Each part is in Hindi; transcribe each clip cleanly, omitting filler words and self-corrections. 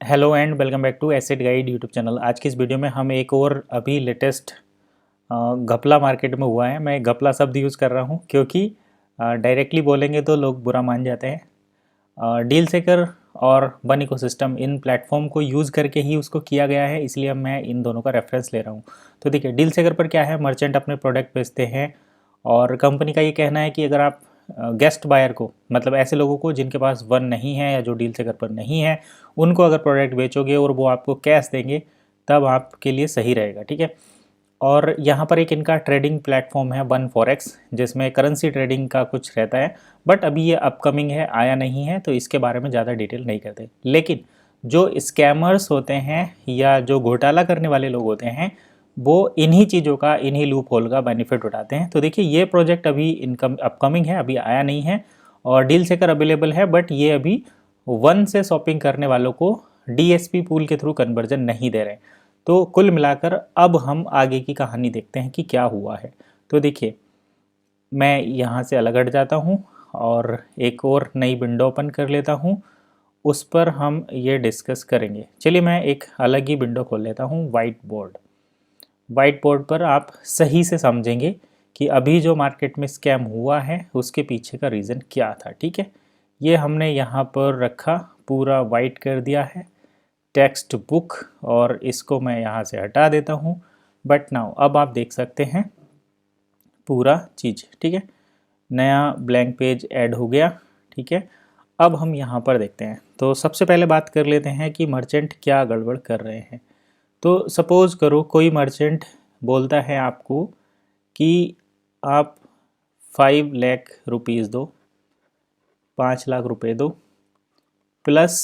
Hello and welcome back to asset guide YouTube channel. आज की इस वीडियो में हम एक और अभी लेटेस्ट घपला मार्केट में हुआ है। मैं घपला शब्द यूज़ कर रहा हूँ क्योंकि डायरेक्टली बोलेंगे तो लोग बुरा मान जाते हैं। डील सेकर और वन इकोसिस्टम इन प्लेटफॉर्म को यूज़ करके ही उसको किया गया है, इसलिए मैं इन दोनों का रेफरेंस ले रहा हूँ। तो देखिए, डील सेकर पर क्या है, मर्चेंट अपने प्रोडक्ट बेचते हैं और कंपनी का ये कहना है कि अगर आप गेस्ट बायर को, मतलब ऐसे लोगों को जिनके पास वन नहीं है या जो डील सेकर पर नहीं है, उनको अगर प्रोडक्ट बेचोगे और वो आपको कैश देंगे तब आपके लिए सही रहेगा, ठीक है। और यहाँ पर एक इनका ट्रेडिंग प्लेटफॉर्म है वन फॉरेक्स, जिसमें करेंसी ट्रेडिंग का कुछ रहता है, बट अभी ये अपकमिंग है, आया नहीं है, तो इसके बारे में ज़्यादा डिटेल नहीं करते। लेकिन जो स्कैमर्स होते हैं या जो घोटाला करने वाले लोग होते हैं वो इन्हीं चीज़ों का, इन्हीं लूप होल का बेनिफिट उठाते हैं। तो देखिए, ये प्रोजेक्ट अभी इनकम अपकमिंग है, अभी आया नहीं है और डील सेकर अवेलेबल है, बट ये अभी वन से शॉपिंग करने वालों को डीएसपी पूल के थ्रू कन्वर्जन नहीं दे रहे। तो कुल मिलाकर अब हम आगे की कहानी देखते हैं कि क्या हुआ है। तो देखिए, मैं यहाँ से अलग हट जाता हूँ और एक और नई विंडो ओपन कर लेता हूँ, उस पर हम ये डिस्कस करेंगे। चलिए, मैं एक अलग ही विंडो खोल लेता हूँ, वाइट बोर्ड। वाइट बोर्ड पर आप सही से समझेंगे कि अभी जो मार्केट में स्कैम हुआ है उसके पीछे का रीज़न क्या था, ठीक है। ये हमने यहाँ पर रखा, पूरा वाइट कर दिया है टेक्स्ट बुक, और इसको मैं यहाँ से हटा देता हूँ। बट नाउ अब आप देख सकते हैं पूरा चीज़, ठीक है। नया ब्लैंक पेज ऐड हो गया, ठीक है। अब हम यहाँ पर देखते हैं। तो सबसे पहले बात कर लेते हैं कि मर्चेंट क्या गड़बड़ कर रहे हैं। तो सपोज़ करो कोई मर्चेंट बोलता है आपको कि आप 5 लाख रुपीज़ दो, 5 लाख रुपए दो, प्लस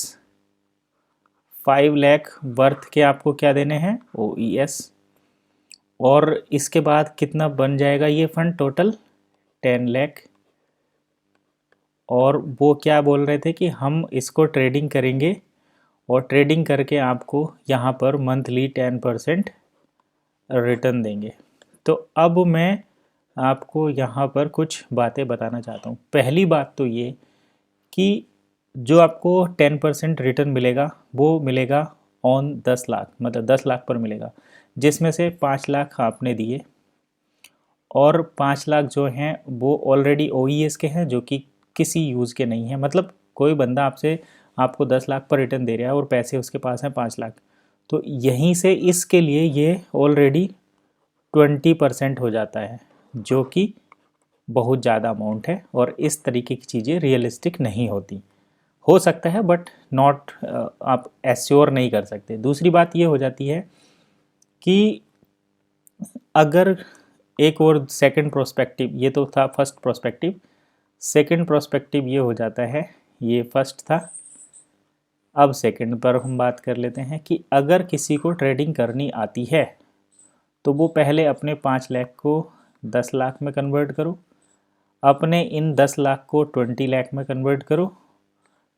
5 लाख वर्थ के आपको क्या देने हैं, OES, और इसके बाद कितना बन जाएगा ये फंड टोटल, 10 लाख। और वो क्या बोल रहे थे कि हम इसको ट्रेडिंग करेंगे और ट्रेडिंग करके आपको यहाँ पर मंथली 10% रिटर्न देंगे। तो अब मैं आपको यहाँ पर कुछ बातें बताना चाहता हूँ। पहली बात तो ये कि जो आपको 10% रिटर्न मिलेगा वो मिलेगा ऑन 10 लाख, मतलब 10 लाख पर मिलेगा, जिसमें से 5 लाख आपने दिए और 5 लाख जो हैं वो ऑलरेडी OES के हैं, जो कि किसी यूज़ के नहीं हैं। मतलब कोई बंदा आपको 10 लाख पर रिटर्न दे रहा है और पैसे उसके पास हैं 5 लाख, तो यहीं से इसके लिए ये ऑलरेडी 20% हो जाता है, जो कि बहुत ज़्यादा अमाउंट है और इस तरीके की चीज़ें रियलिस्टिक नहीं होती। हो सकता है बट नॉट, आप एश्योर नहीं कर सकते। दूसरी बात ये हो जाती है कि अगर एक और सेकंड प्रोस्पेक्टिव, ये तो था फर्स्ट प्रोस्पेक्टिव, सेकंड प्रोस्पेक्टिव ये हो जाता है, ये फर्स्ट था, अब सेकंड पर हम बात कर लेते हैं कि अगर किसी को ट्रेडिंग करनी आती है तो वो पहले अपने 5 लाख को 10 लाख में कन्वर्ट करो, अपने इन 10 लाख को 20 लाख में कन्वर्ट करो,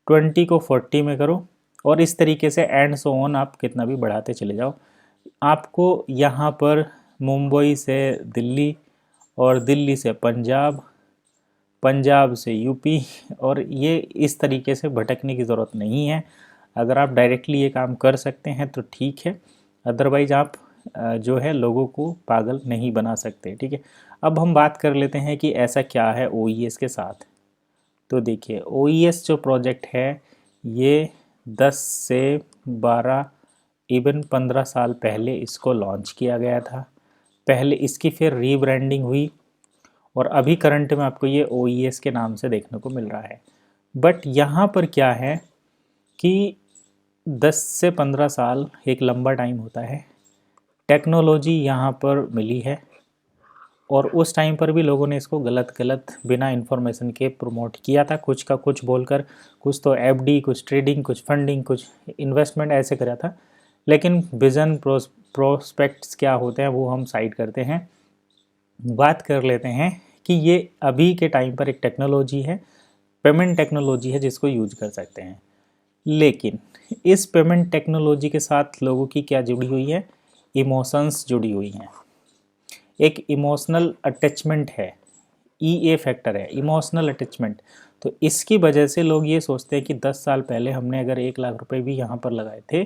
20 को 40 में करो, और इस तरीके से एंड सो ऑन आप कितना भी बढ़ाते चले जाओ। आपको यहाँ पर मुंबई से दिल्ली और दिल्ली से पंजाब, पंजाब से यूपी, और ये इस तरीके से भटकने की ज़रूरत नहीं है। अगर आप डायरेक्टली ये काम कर सकते हैं तो ठीक है, अदरवाइज आप जो है लोगों को पागल नहीं बना सकते, ठीक है। अब हम बात कर लेते हैं कि ऐसा क्या है OES के साथ। तो देखिए, OES जो प्रोजेक्ट है ये 10 से 12 इवन 15 साल पहले इसको लॉन्च किया गया था। पहले इसकी फिर रीब्रांडिंग हुई और अभी करंट में आपको ये OES के नाम से देखने को मिल रहा है। बट यहाँ पर क्या है कि 10 से 15 साल एक लंबा टाइम होता है। टेक्नोलॉजी यहाँ पर मिली है और उस टाइम पर भी लोगों ने इसको गलत बिना इन्फॉर्मेशन के प्रमोट किया था, कुछ का कुछ बोलकर, कुछ तो FD, कुछ ट्रेडिंग, कुछ फंडिंग, कुछ इन्वेस्टमेंट ऐसे करा था। लेकिन विज़न प्रोस्पेक्ट्स क्या होते हैं वो हम साइड करते हैं। बात कर लेते हैं कि ये अभी के टाइम पर एक टेक्नोलॉजी है, पेमेंट टेक्नोलॉजी है जिसको यूज कर सकते हैं। लेकिन इस पेमेंट टेक्नोलॉजी के साथ लोगों की क्या जुड़ी हुई है, इमोशंस जुड़ी हुई हैं। एक इमोशनल अटैचमेंट है, EA फैक्टर है, इमोशनल अटैचमेंट। तो इसकी वजह से लोग ये सोचते हैं कि 10 साल पहले हमने अगर 1 लाख रुपए भी यहाँ पर लगाए थे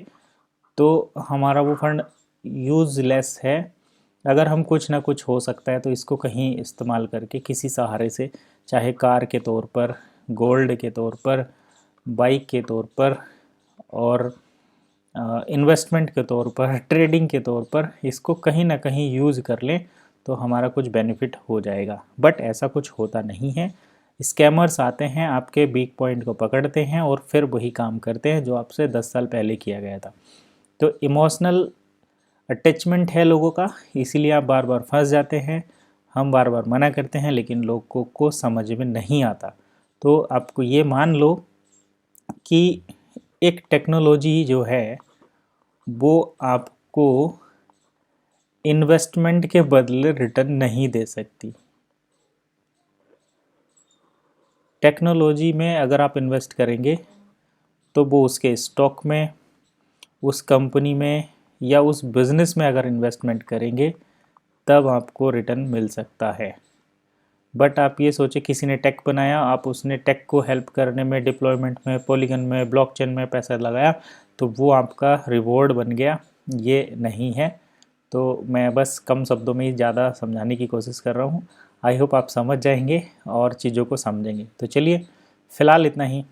तो हमारा वो फंड यूज़लेस है। अगर हम कुछ ना कुछ हो सकता है तो इसको कहीं इस्तेमाल करके किसी सहारे से, चाहे कार के तौर पर, गोल्ड के तौर पर, बाइक के तौर पर और इन्वेस्टमेंट के तौर पर, ट्रेडिंग के तौर पर, इसको कहीं ना कहीं यूज़ कर लें तो हमारा कुछ बेनिफिट हो जाएगा। बट ऐसा कुछ होता नहीं है। स्कैमर्स आते हैं, आपके वीक पॉइंट को पकड़ते हैं और फिर वही काम करते हैं जो आपसे 10 साल पहले किया गया था। तो इमोशनल अटैचमेंट है लोगों का, इसीलिए आप बार बार फंस जाते हैं। हम बार बार मना करते हैं लेकिन लोगों को समझ में नहीं आता। तो आपको ये मान लो कि एक टेक्नोलॉजी जो है वो आपको इन्वेस्टमेंट के बदले रिटर्न नहीं दे सकती। टेक्नोलॉजी में अगर आप इन्वेस्ट करेंगे तो वो उसके स्टॉक में, उस कंपनी में या उस बिज़नेस में अगर इन्वेस्टमेंट करेंगे तब आपको रिटर्न मिल सकता है। बट आप ये सोचे किसी ने टेक बनाया, आप उसने टेक को हेल्प करने में, डिप्लॉयमेंट में, पॉलीगन में, ब्लॉकचेन में पैसा लगाया तो वो आपका रिवॉर्ड बन गया, ये नहीं है। तो मैं बस कम शब्दों में ही ज़्यादा समझाने की कोशिश कर रहा हूँ। आई होप आप समझ जाएंगे और चीज़ों को समझेंगे। तो चलिए फ़िलहाल इतना ही,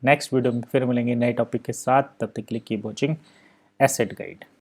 नेक्स्ट वीडियो में फिर मिलेंगे नए टॉपिक के साथ। तब तक के लिए कीप वॉचिंग एसेट गाइड।